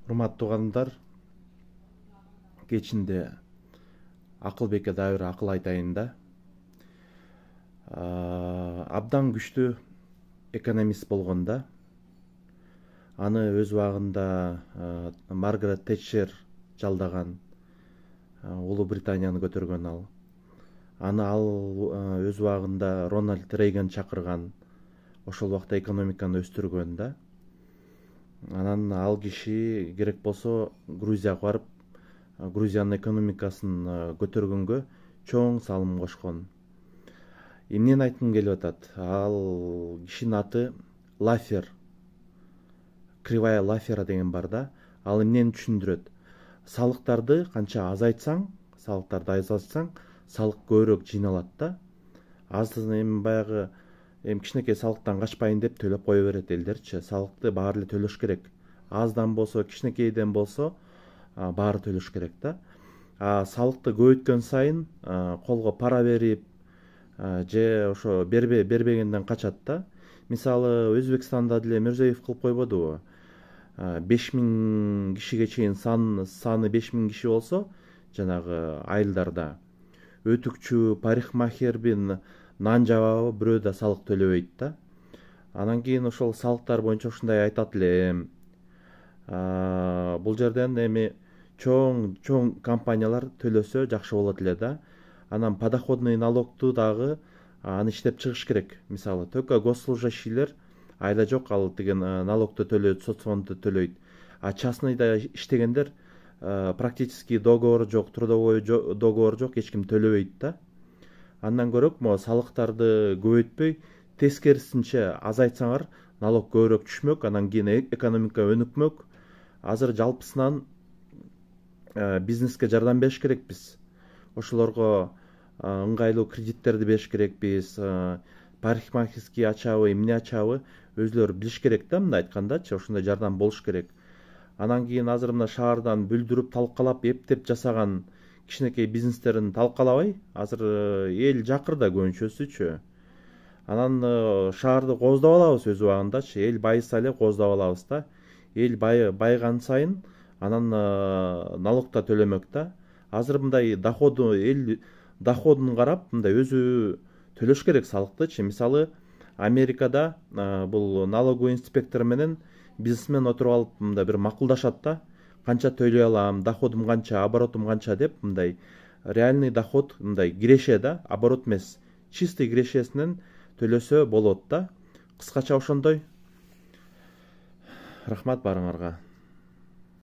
Урматтуу туугандар, кечинде Акылбекке дагы бир акыл айтайын да. Абдан күчтүү экономист болгон да. Аны өз убагында Маргарет Тэтчер жалдаган, Улуу Британияны көтөргөн ал. Аны өз убагында Рональд Рейган чакырган, ошол убакта экономиканы өстүргөн да. Анан ал киши керек болсо Грузияга барып, Грузиянын экономикасын көтөргөнгө чоң салым кошкон. Эмнени айткым келип атат? Ал кишинин аты Лафер. Кривая Лафера деген бар да. Ал эмнени түшүндүрөт? Салыктарды канча азайтсаң, салык көбүрөөк жыйналат да. Эми баягы кичинекей салыктан качпайын деп төлөп кое берет элдерчи. Салыкты баары эле төлөш керек. Аздан болсо, кичинекейден болсо баары төлөш керек да. Салыкты көбөйткөн сайын колго пара берип же ошо бербегенден качат да. Мисалы, Өзбекстанда деле Мирзиёев кылып койбодубу? 5000 кишиге чейин саны 5000 киши болсо, жанагы айылдарда өтүкчү, парикмахербин, нан жабабы бирөө да салык төлөбөйт да. Анан кийин ошол салыктар боюнча ушундай айтат эле. Бул жерден эми чоң компаниялар төлөсө жакшы болот эле да. Анан подоходный налогту дагы аны иштеп чыгыш керек. Мисалы, только госслужащийлер айда жок, ал деген налогту төлөйт, соцфондду төлөйт. Частныйда иштегендер практически договор жок, трудовой договор жок, эч ким төлөбөйт да. Андан көрөк салыктарды көбөйтпөй, тескерисинче азайтсаңар, налог көбүрөөк түшмөк, анан кийин экономика өнүкмөк. Азыр жалпысынан бизнеске жардам бериш керекпиз. Ошолорго ыңгайлуу кредиттерди бериш керекпиз. Парикмахерский ачабы, эмне ачабы өзлөрү билиш керек да, мындай айткандачы, ошондой жардам болуш керек. Анан кийин азыр мына шаардан бүлдүрүп, талкалап, эптеп жасаган кичинекей бизнестерин талкалабай, азыр эл жакырда көбүнчөсүчү. Анан шаарды кооздоп алабыз өз убагындачы, эл байыса эле кооздоп алабыз да. Эл байган сайын анан налог да төлөмөк да. Азыр мындай эл доходун карап, мындай өзү төлөш керек салыктычы. Мисалы, Америкада бул налоговый инспектор менен бизнесмен отуруп алып, мындай бир макулдашат да. Канча төлөй алам, доходум канча, оборотум канча деп, мындай реальный доход, мындай киреше да, оборот эмес, чистый кирешесинен төлөсө болот да. Кыскача ошондой. Рахмат баарыңарга.